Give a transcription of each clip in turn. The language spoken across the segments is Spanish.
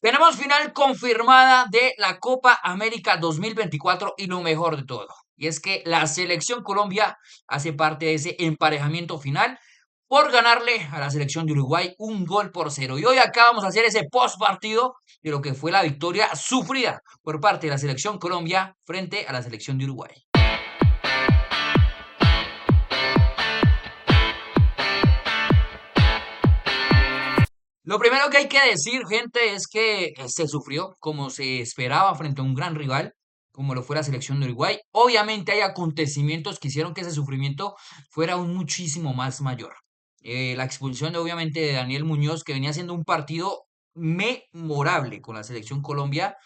Tenemos final confirmada de la Copa América 2024 y lo mejor de todo. Y es que la selección Colombia hace parte de ese emparejamiento final por ganarle a la selección de Uruguay 1-0. Y hoy acá vamos a hacer ese post partido de lo que fue la victoria sufrida por parte de la selección Colombia frente a la selección de Uruguay. Lo primero que hay que decir, gente, es que se sufrió como se esperaba frente a un gran rival, como lo fue la selección de Uruguay. Obviamente hay acontecimientos que hicieron que ese sufrimiento fuera aún muchísimo más mayor. La expulsión, obviamente, de Daniel Muñoz, que venía haciendo un partido memorable con la selección Colombia,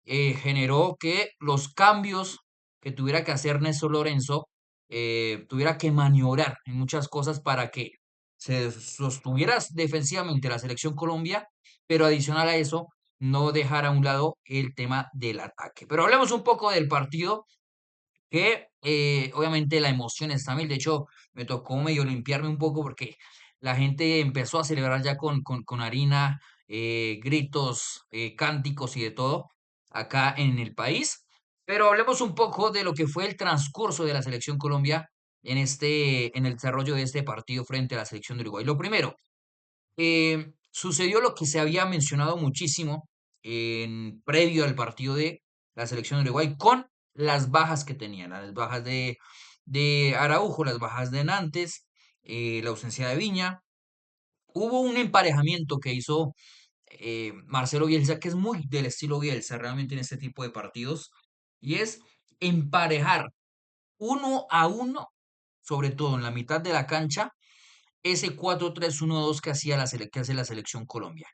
generó que los cambios que tuviera que hacer Néstor Lorenzo tuviera que maniobrar en muchas cosas para que se sostuviera defensivamente la selección Colombia, pero adicional a eso, no dejar a un lado el tema del ataque. Pero hablemos un poco del partido, que obviamente la emoción está mil. De hecho, me tocó medio limpiarme un poco porque la gente empezó a celebrar ya con harina, gritos, cánticos y de todo acá en el país. Pero hablemos un poco de lo que fue el transcurso de la selección Colombia en el desarrollo de este partido frente a la selección de Uruguay. Lo primero, sucedió lo que se había mencionado muchísimo en previo al partido de la selección de Uruguay con las bajas que tenían, las bajas de Araujo, las bajas de Nantes, la ausencia de Viña. Hubo un emparejamiento que hizo Marcelo Bielsa, que es muy del estilo Bielsa realmente en este tipo de partidos, y es emparejar 1-1, sobre todo en la mitad de la cancha, ese 4-3-1-2 que que hace la selección Colombia.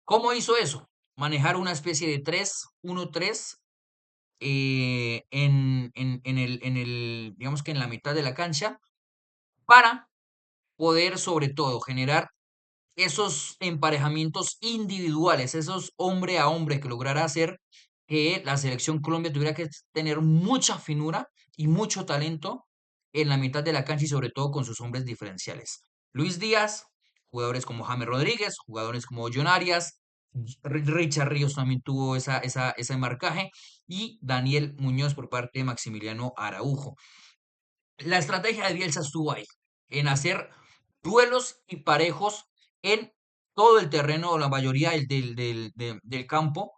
¿Cómo hizo eso? Manejar una especie de 3-1-3 digamos que en la mitad de la cancha, para poder sobre todo generar esos emparejamientos individuales, esos hombre a hombre que lograra hacer que la selección Colombia tuviera que tener mucha finura y mucho talento en la mitad de la cancha y sobre todo con sus hombres diferenciales. Luis Díaz, jugadores como James Rodríguez, jugadores como John Arias, Richard Ríos también tuvo ese marcaje y Daniel Muñoz por parte de Maximiliano Araujo. La estrategia de Bielsa estuvo ahí, en hacer duelos y parejos en todo el terreno, o la mayoría del campo,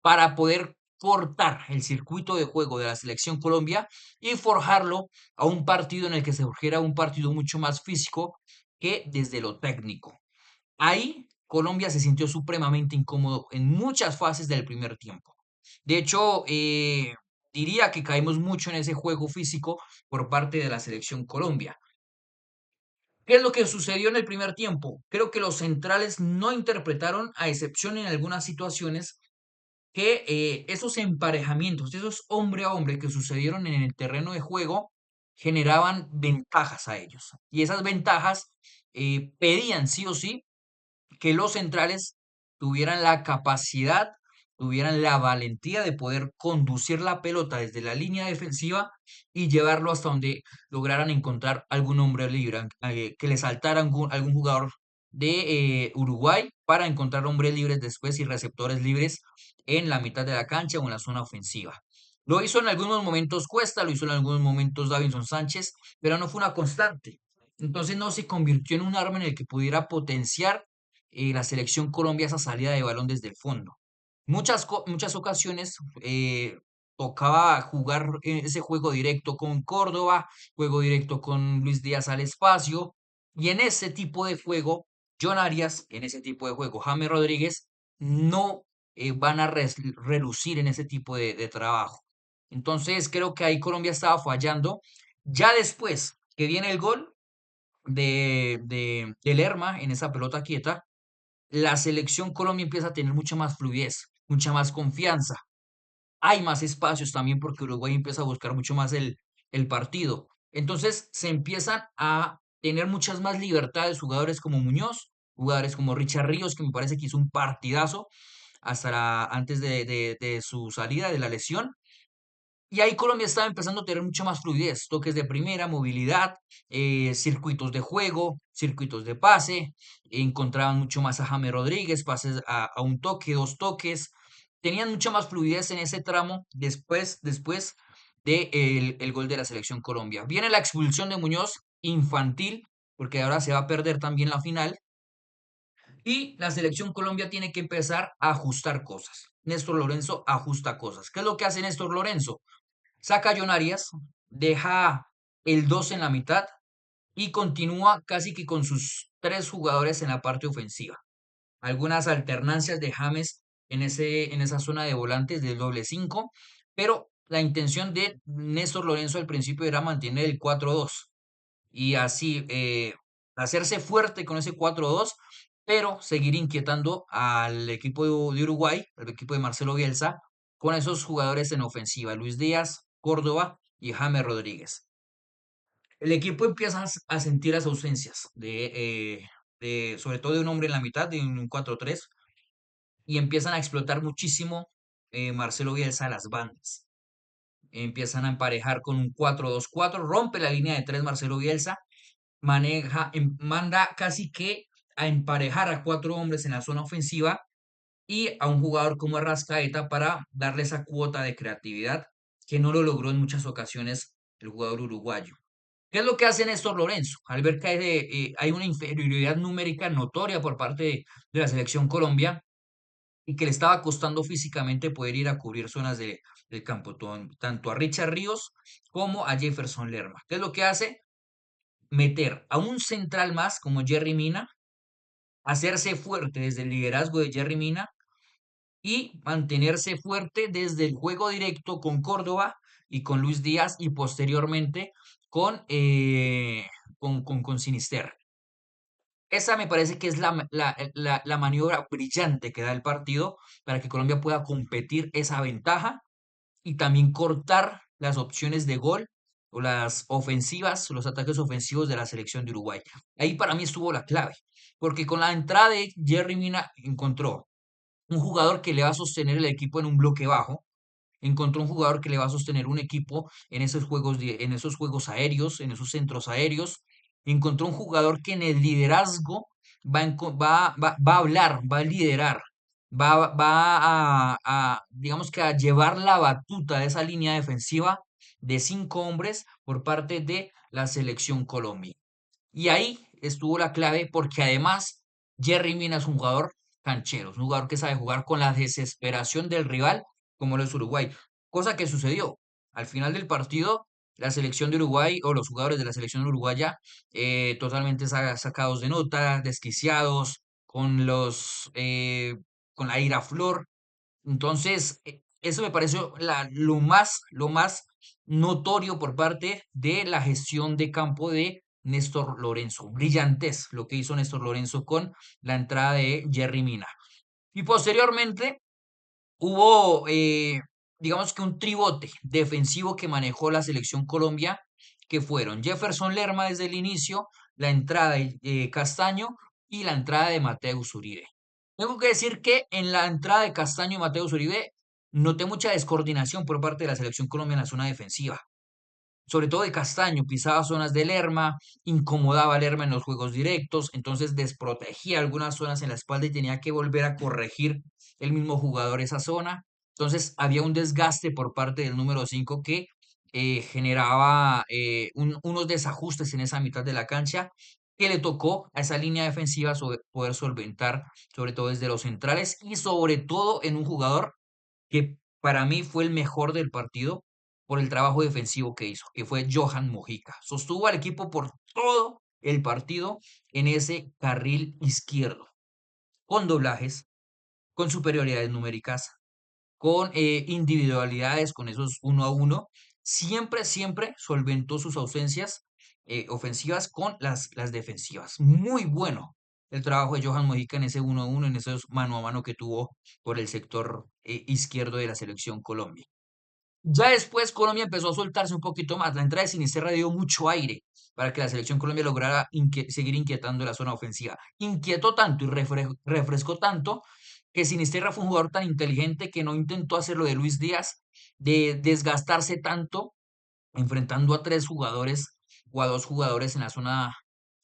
para poder cortar el circuito de juego de la selección Colombia y forjarlo a un partido en el que se surgiera un partido mucho más físico que desde lo técnico. Ahí Colombia se sintió supremamente incómodo en muchas fases del primer tiempo. De hecho, diría que caímos mucho en ese juego físico por parte de la selección Colombia. ¿Qué es lo que sucedió en el primer tiempo? Creo que los centrales no interpretaron, a excepción en algunas situaciones, que esos emparejamientos, esos hombre a hombre que sucedieron en el terreno de juego, generaban ventajas a ellos. Y esas ventajas pedían sí o sí que los centrales tuvieran la capacidad, tuvieran la valentía de poder conducir la pelota desde la línea defensiva y llevarlo hasta donde lograran encontrar algún hombre libre, que le saltara algún jugador de Uruguay para encontrar hombres libres después y receptores libres en la mitad de la cancha o en la zona ofensiva. Lo hizo en algunos momentos Cuesta, lo hizo en algunos momentos Davinson Sánchez, pero no fue una constante. Entonces no se convirtió en un arma en el que pudiera potenciar la selección Colombia esa salida de balón desde el fondo. Muchas ocasiones tocaba jugar ese juego directo con Córdoba, juego directo con Luis Díaz al espacio, y en ese tipo de juego, John Arias, en ese tipo de juego, James Rodríguez, no van a relucir en ese tipo de trabajo. Entonces creo que ahí Colombia estaba fallando. Ya después que viene el gol de Lerma en esa pelota quieta, la selección Colombia empieza a tener mucha más fluidez, mucha más confianza. Hay más espacios también porque Uruguay empieza a buscar mucho más el partido. Entonces se empiezan a tener muchas más libertades jugadores como Muñoz, jugadores como Richard Ríos, que me parece que hizo un partidazo hasta antes de su salida de la lesión. Y ahí Colombia estaba empezando a tener mucha más fluidez, toques de primera, movilidad, circuitos de juego, circuitos de pase, encontraban mucho más a James Rodríguez, pases a un toque, dos toques, tenían mucha más fluidez en ese tramo después de el gol de la selección Colombia. Viene la expulsión de Muñoz, infantil, porque ahora se va a perder también la final, y la selección Colombia tiene que empezar a ajustar cosas. Néstor Lorenzo ajusta cosas. ¿Qué es lo que hace Néstor Lorenzo? Saca a John Arias, deja el 2 en la mitad y continúa casi que con sus tres jugadores en la parte ofensiva. Algunas alternancias de James en esa zona de volantes del doble 5, pero la intención de Néstor Lorenzo al principio era mantener el 4-2 y así hacerse fuerte con ese 4-2, pero seguir inquietando al equipo de Uruguay, al equipo de Marcelo Bielsa, con esos jugadores en ofensiva, Luis Díaz, Córdoba y James Rodríguez. El equipo empieza a sentir las ausencias sobre todo de un hombre en la mitad, de un 4-3, y empiezan a explotar muchísimo Marcelo Bielsa las bandas. Empiezan a emparejar con un 4-2-4, rompe la línea de tres Marcelo Bielsa, manda casi que a emparejar a cuatro hombres en la zona ofensiva y a un jugador como Arrascaeta para darle esa cuota de creatividad que no lo logró en muchas ocasiones el jugador uruguayo. ¿Qué es lo que hace Néstor Lorenzo? Al ver que hay una inferioridad numérica notoria por parte de la selección Colombia y que le estaba costando físicamente poder ir a cubrir zonas del campo, tanto a Richard Ríos como a Jefferson Lerma. ¿Qué es lo que hace? Meter a un central más como Jerry Mina, hacerse fuerte desde el liderazgo de Jerry Mina y mantenerse fuerte desde el juego directo con Córdoba y con Luis Díaz y posteriormente con Sinisterra. Esa me parece que es la maniobra brillante que da el partido para que Colombia pueda competir esa ventaja y también cortar las opciones de gol o las ofensivas, los ataques ofensivos de la selección de Uruguay. Ahí para mí estuvo la clave, porque con la entrada de Jerry Mina encontró un jugador que le va a sostener el equipo en un bloque bajo, encontró un jugador que le va a sostener un equipo en esos en esos juegos aéreos, en esos centros aéreos, encontró un jugador que en el liderazgo va a hablar, va a liderar, digamos que a llevar la batuta de esa línea defensiva de cinco hombres por parte de la selección Colombia. Y ahí estuvo la clave porque además Jerry Mina es un jugador canchero, es un jugador que sabe jugar con la desesperación del rival como lo es Uruguay. Cosa que sucedió. Al final del partido, la selección de Uruguay o los jugadores de la selección uruguaya totalmente sacados de nota, desquiciados, con la ira a flor. Entonces, eso me pareció lo más notorio por parte de la gestión de campo de Néstor Lorenzo. Brillantez lo que hizo Néstor Lorenzo con la entrada de Jerry Mina. Y posteriormente hubo, digamos que un tribote defensivo que manejó la selección Colombia, que fueron Jefferson Lerma desde el inicio, la entrada de Castaño y la entrada de Mateus Uribe. Tengo que decir que en la entrada de Castaño y Mateus Uribe noté mucha descoordinación por parte de la selección Colombia en la zona defensiva, sobre todo de Castaño, pisaba zonas de Lerma, incomodaba a Lerma en los juegos directos, entonces desprotegía algunas zonas en la espalda y tenía que volver a corregir el mismo jugador esa zona. Entonces había un desgaste por parte del número 5 que generaba unos desajustes en esa mitad de la cancha que le tocó a esa línea defensiva poder solventar, sobre todo desde los centrales y sobre todo en un jugador que para mí fue el mejor del partido por el trabajo defensivo que hizo, que fue Johan Mojica. Sostuvo al equipo por todo el partido en ese carril izquierdo, con doblajes, con superioridades numéricas, con individualidades, con esos uno a uno. Siempre solventó sus ausencias ofensivas con las defensivas. Muy bueno el trabajo de Johan Mojica en ese uno a uno, en esos mano a mano que tuvo por el sector izquierdo de la selección Colombia. Ya después Colombia empezó a soltarse un poquito más. La entrada de Sinisterra dio mucho aire para que la selección Colombia lograra seguir inquietando la zona ofensiva. Inquietó tanto y refrescó tanto que Sinisterra fue un jugador tan inteligente que no intentó hacer lo de Luis Díaz de desgastarse tanto enfrentando a 3 jugadores o a 2 jugadores en la zona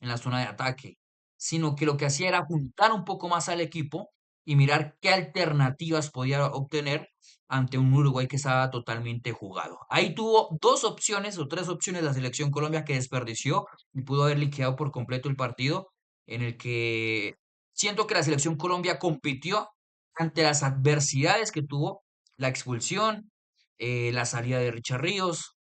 de ataque, sino que lo que hacía era juntar un poco más al equipo y mirar qué alternativas podía obtener ante un Uruguay que estaba totalmente jugado. Ahí tuvo 2 opciones o 3 opciones la selección Colombia que desperdició y pudo haber liquidado por completo el partido, en el que siento que la selección Colombia compitió ante las adversidades que tuvo, la expulsión, la salida de Richard Ríos,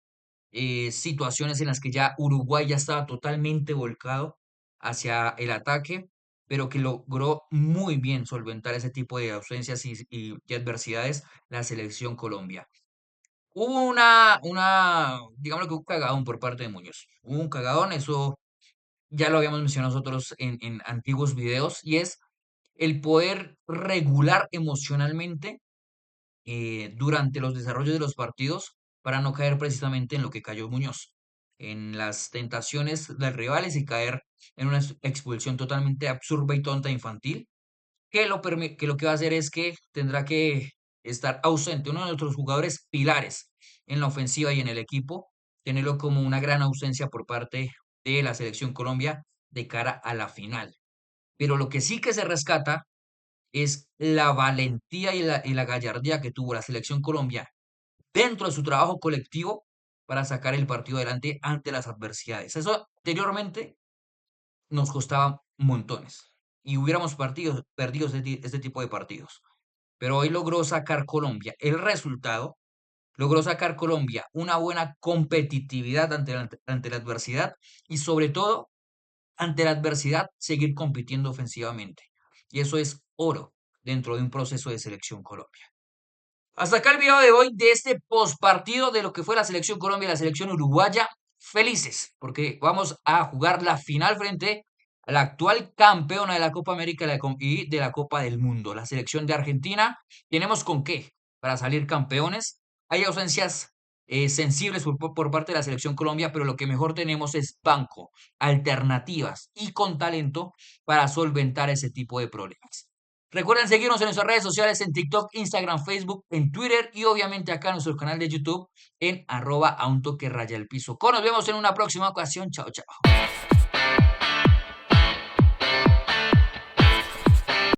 situaciones en las que ya Uruguay ya estaba totalmente volcado hacia el ataque, pero que logró muy bien solventar ese tipo de ausencias y adversidades la selección Colombia. Hubo digamos que un cagadón por parte de Muñoz. Hubo un cagadón, eso ya lo habíamos mencionado nosotros en antiguos videos, y es el poder regular emocionalmente durante los desarrollos de los partidos para no caer precisamente en lo que cayó Muñoz, en las tentaciones de rivales y caer en una expulsión totalmente absurda y tonta infantil, que lo que va a hacer es que tendrá que estar ausente uno de nuestros jugadores pilares en la ofensiva y en el equipo, tenerlo como una gran ausencia por parte de la selección Colombia de cara a la final. Pero lo que sí que se rescata es la valentía y la gallardía que tuvo la selección Colombia dentro de su trabajo colectivo para sacar el partido adelante ante las adversidades. Eso anteriormente nos costaba montones y hubiéramos perdido este tipo de partidos. Pero hoy logró sacar Colombia el resultado, logró sacar Colombia una buena competitividad ante la adversidad y sobre todo ante la adversidad seguir compitiendo ofensivamente. Y eso es oro dentro de un proceso de selección Colombia. Hasta acá el video de hoy de este postpartido de lo que fue la selección Colombia y la selección uruguaya. Felices, porque vamos a jugar la final frente a la actual campeona de la Copa América y de la Copa del Mundo, la selección de Argentina. Tenemos con qué para salir campeones. Hay ausencias sensibles por parte de la selección Colombia, pero lo que mejor tenemos es banco, alternativas y con talento para solventar ese tipo de problemas. Recuerden seguirnos en nuestras redes sociales en TikTok, Instagram, Facebook, en Twitter y obviamente acá en nuestro canal de YouTube en @auntoquerayalpiso. Nos vemos en una próxima ocasión. Chao, chao.